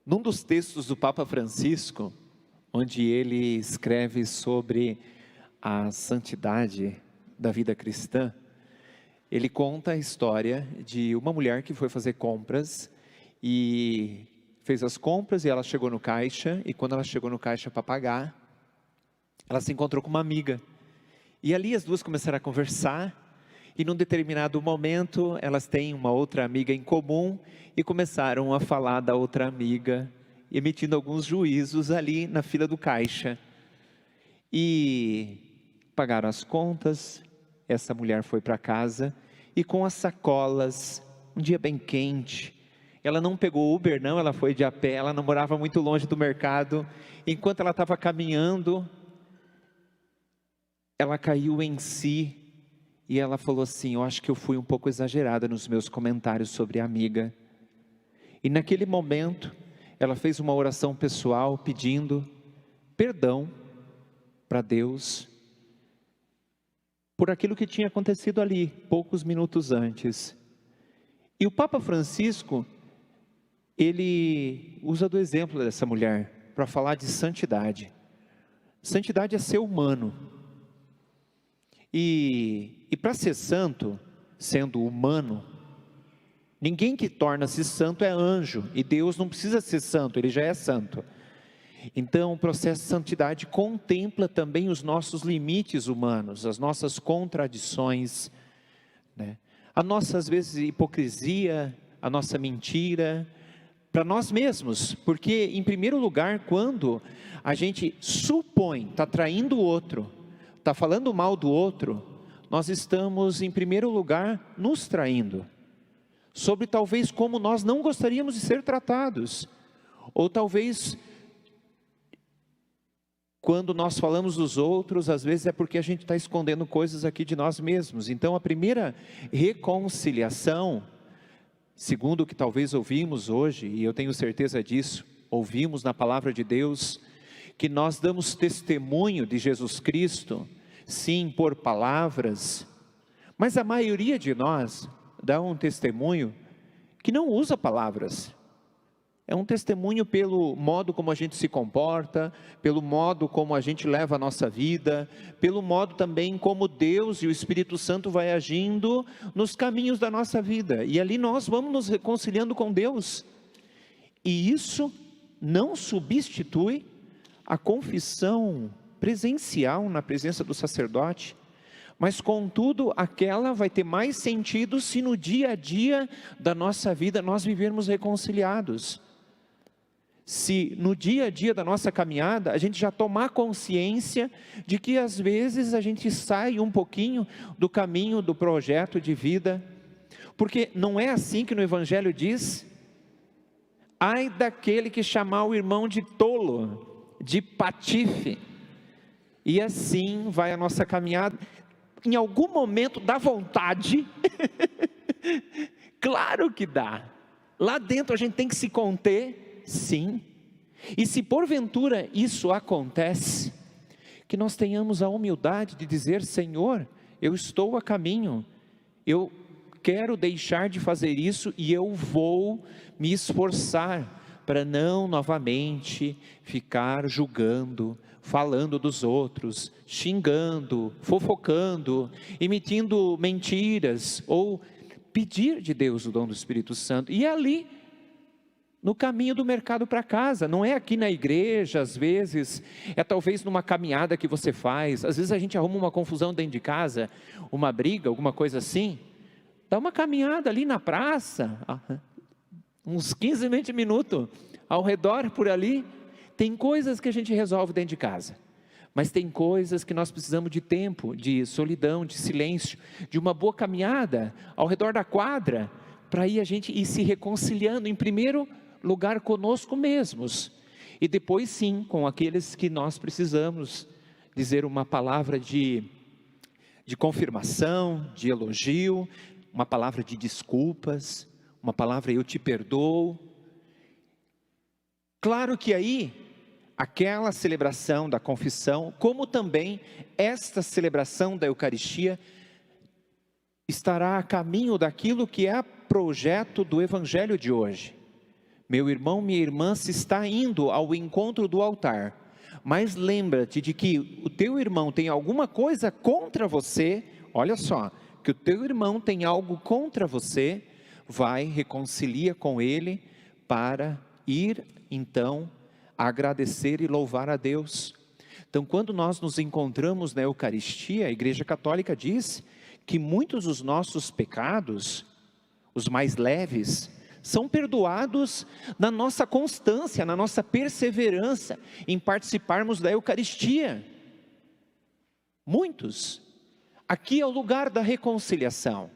Num dos textos do Papa Francisco, onde ele escreve sobre a santidade da vida cristã, ele conta a história de uma mulher que foi fazer compras e fez as compras e ela chegou no caixa, e quando ela chegou no caixa para pagar, ela se encontrou com uma amiga. E ali as duas começaram a conversar, e num determinado momento elas têm uma outra amiga em comum e começaram a falar da outra amiga, emitindo alguns juízos ali na fila do caixa. E pagaram as contas, essa mulher foi para casa e com as sacolas, um dia bem quente, ela não pegou Uber não, ela foi de a pé, ela não morava muito longe do mercado. Enquanto ela estava caminhando, ela caiu em si e ela falou assim: eu acho que eu fui um pouco exagerada nos meus comentários sobre a amiga. E naquele momento, ela fez uma oração pessoal pedindo perdão para Deus por aquilo que tinha acontecido ali, poucos minutos antes. E o Papa Francisco, ele usa do exemplo dessa mulher para falar de santidade. Santidade é ser humano. E para ser santo, sendo humano, ninguém que torna-se santo é anjo, e Deus não precisa ser santo, Ele já é santo. Então o processo de santidade contempla também os nossos limites humanos, as nossas contradições, né? A nossa, às vezes, hipocrisia, a nossa mentira, para nós mesmos, porque em primeiro lugar, quando a gente supõe, está traindo o outro, está falando mal do outro, nós estamos em primeiro lugar nos traindo, sobre talvez como nós não gostaríamos de ser tratados, ou talvez quando nós falamos dos outros, às vezes é porque a gente está escondendo coisas aqui de nós mesmos. Então a primeira reconciliação, segundo o que talvez ouvimos hoje, e eu tenho certeza disso, ouvimos na palavra de Deus, que nós damos testemunho de Jesus Cristo, sim, por palavras, mas a maioria de nós dá um testemunho que não usa palavras. É um testemunho pelo modo como a gente se comporta, pelo modo como a gente leva a nossa vida, pelo modo também como Deus e o Espírito Santo vai agindo nos caminhos da nossa vida. E ali nós vamos nos reconciliando com Deus. E isso não substitui a confissão presencial na presença do sacerdote, mas contudo aquela vai ter mais sentido se no dia a dia da nossa vida nós vivermos reconciliados. Se no dia a dia da nossa caminhada a gente já tomar consciência de que às vezes a gente sai um pouquinho do caminho do projeto de vida, porque não é assim que no Evangelho diz: ai daquele que chamar o irmão de tolo, de patife. E assim vai a nossa caminhada. Em algum momento dá vontade, claro que dá, lá dentro a gente tem que se conter, sim, e se porventura isso acontece, que nós tenhamos a humildade de dizer: Senhor, eu estou a caminho, eu quero deixar de fazer isso e eu vou me esforçar para não novamente ficar julgando, falando dos outros, xingando, fofocando, emitindo mentiras, ou pedir de Deus o dom do Espírito Santo. E ali, no caminho do mercado para casa, não é aqui na igreja, às vezes, é talvez numa caminhada que você faz, às vezes a gente arruma uma confusão dentro de casa, uma briga, alguma coisa assim, dá uma caminhada ali na praça, uns 15, 20 minutos, ao redor por ali. Tem coisas que a gente resolve dentro de casa, mas tem coisas que nós precisamos de tempo, de solidão, de silêncio, de uma boa caminhada ao redor da quadra, para aí a gente ir se reconciliando, em primeiro lugar conosco mesmos, e depois sim, com aqueles que nós precisamos dizer uma palavra de confirmação, de elogio, uma palavra de desculpas, uma palavra eu te perdoo. Claro que aí, aquela celebração da confissão, como também esta celebração da Eucaristia, estará a caminho daquilo que é projeto do Evangelho de hoje. Meu irmão, minha irmã, se está indo ao encontro do altar, mas lembra-te de que o teu irmão tem alguma coisa contra você, olha só, que o teu irmão tem algo contra você, vai, reconcilia com ele, para ir então agradecer e louvar a Deus. Então, quando nós nos encontramos na Eucaristia, a Igreja Católica diz que muitos dos nossos pecados, os mais leves, são perdoados na nossa constância, na nossa perseverança em participarmos da Eucaristia. Muitos. Aqui é o lugar da reconciliação.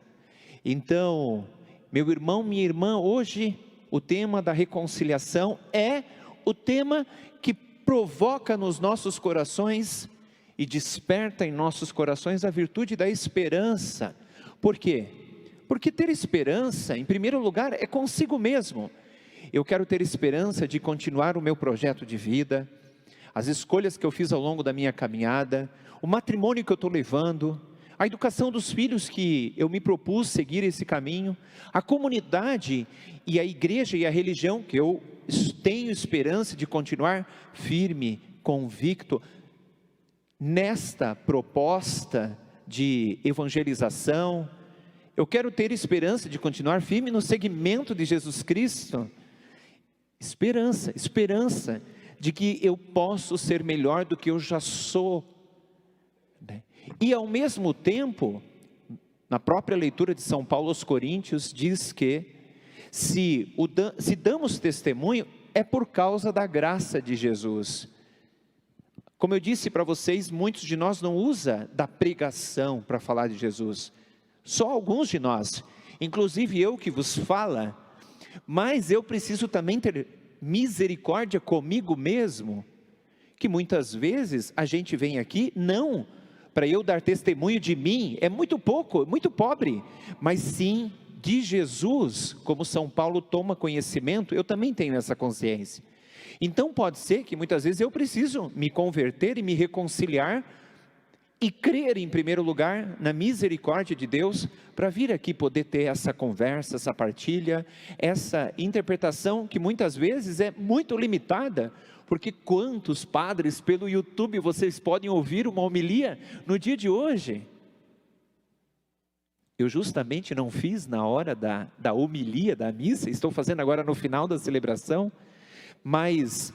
Então, meu irmão, minha irmã, hoje o tema da reconciliação é o tema que provoca nos nossos corações e desperta em nossos corações a virtude da esperança. Por quê? Porque ter esperança, em primeiro lugar, é consigo mesmo. Eu quero ter esperança de continuar o meu projeto de vida, as escolhas que eu fiz ao longo da minha caminhada, o matrimônio que eu estou levando, a educação dos filhos que eu me propus seguir esse caminho, a comunidade e a igreja e a religião que eu tenho esperança de continuar firme, convicto nesta proposta de evangelização. Eu quero ter esperança de continuar firme no seguimento de Jesus Cristo. Esperança de que eu posso ser melhor do que eu já sou. E ao mesmo tempo, na própria leitura de São Paulo aos Coríntios, diz que se damos testemunho, é por causa da graça de Jesus. Como eu disse para vocês, muitos de nós não usam da pregação para falar de Jesus. Só alguns de nós, inclusive eu que vos fala, mas eu preciso também ter misericórdia comigo mesmo, que muitas vezes a gente vem aqui, não para eu dar testemunho de mim, é muito pouco, muito pobre, mas sim de Jesus, como São Paulo toma conhecimento, eu também tenho essa consciência. Então pode ser que muitas vezes eu preciso me converter e me reconciliar, e crer em primeiro lugar na misericórdia de Deus, para vir aqui poder ter essa conversa, essa partilha, essa interpretação que muitas vezes é muito limitada, porque quantos padres pelo YouTube vocês podem ouvir uma homilia no dia de hoje? Eu justamente não fiz na hora da homilia da missa, estou fazendo agora no final da celebração, mas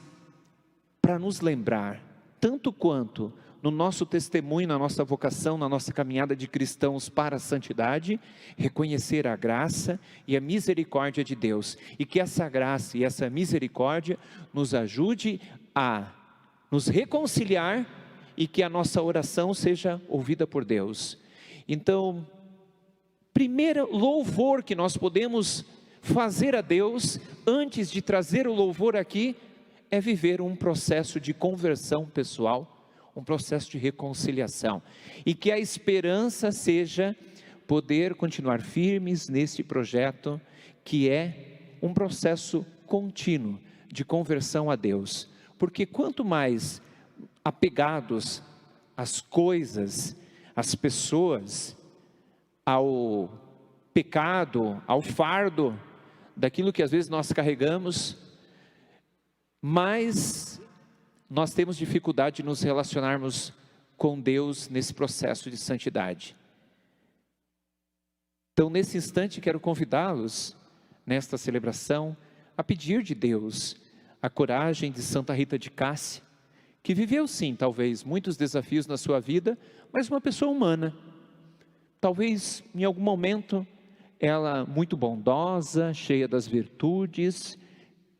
para nos lembrar, tanto quanto no nosso testemunho, na nossa vocação, na nossa caminhada de cristãos para a santidade, reconhecer a graça e a misericórdia de Deus, e que essa graça e essa misericórdia nos ajude a nos reconciliar, e que a nossa oração seja ouvida por Deus. Então, primeiro louvor que nós podemos fazer a Deus, antes de trazer o louvor aqui, é viver um processo de conversão pessoal, um processo de reconciliação, e que a esperança seja poder continuar firmes nesse projeto, que é um processo contínuo de conversão a Deus, porque quanto mais apegados às coisas, às pessoas, ao pecado, ao fardo, daquilo que às vezes nós carregamos, mais nós temos dificuldade de nos relacionarmos com Deus nesse processo de santidade. Então, nesse instante, quero convidá-los, nesta celebração, a pedir de Deus a coragem de Santa Rita de Cássia, que viveu sim, talvez, muitos desafios na sua vida, mas uma pessoa humana. Talvez, em algum momento, ela muito bondosa, cheia das virtudes,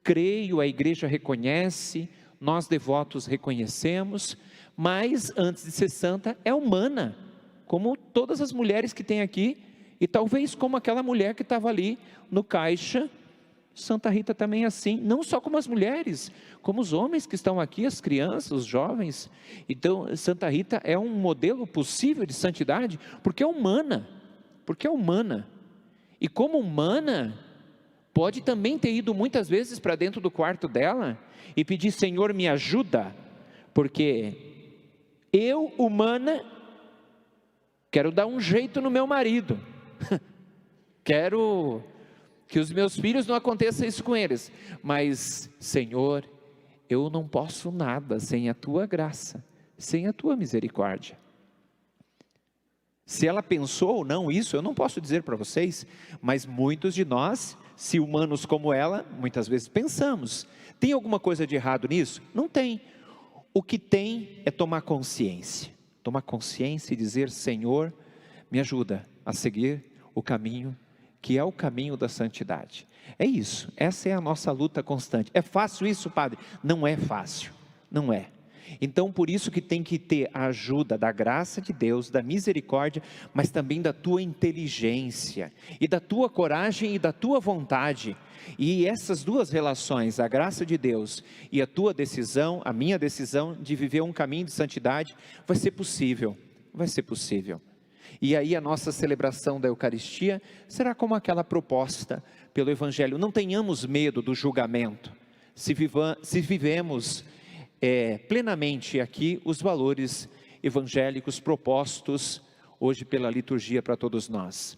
creio, a igreja reconhece, nós devotos reconhecemos, mas antes de ser santa é humana, como todas as mulheres que tem aqui, e talvez como aquela mulher que estava ali no caixa. Santa Rita também é assim, não só como as mulheres, como os homens que estão aqui, as crianças, os jovens. Então Santa Rita é um modelo possível de santidade, porque é humana, e como humana, pode também ter ido muitas vezes para dentro do quarto dela, e pedir: Senhor, me ajuda, porque eu, humana, quero dar um jeito no meu marido, quero que os meus filhos não aconteça isso com eles, mas Senhor, eu não posso nada sem a tua graça, sem a tua misericórdia. Se ela pensou ou não isso, eu não posso dizer para vocês, mas muitos de nós, se humanos como ela, muitas vezes pensamos. Tem alguma coisa de errado nisso? Não tem. O que tem é tomar consciência e dizer: Senhor, me ajuda a seguir o caminho que é o caminho da santidade. É isso, essa é a nossa luta constante. É fácil isso, padre? Não é fácil, não é. Então por isso que tem que ter a ajuda da graça de Deus, da misericórdia, mas também da tua inteligência, e da tua coragem e da tua vontade. E essas duas relações, a graça de Deus e a tua decisão, a minha decisão de viver um caminho de santidade, vai ser possível, vai ser possível. E aí a nossa celebração da Eucaristia será como aquela proposta pelo Evangelho. Não tenhamos medo do julgamento, se vivemos plenamente aqui os valores evangélicos propostos hoje pela liturgia para todos nós.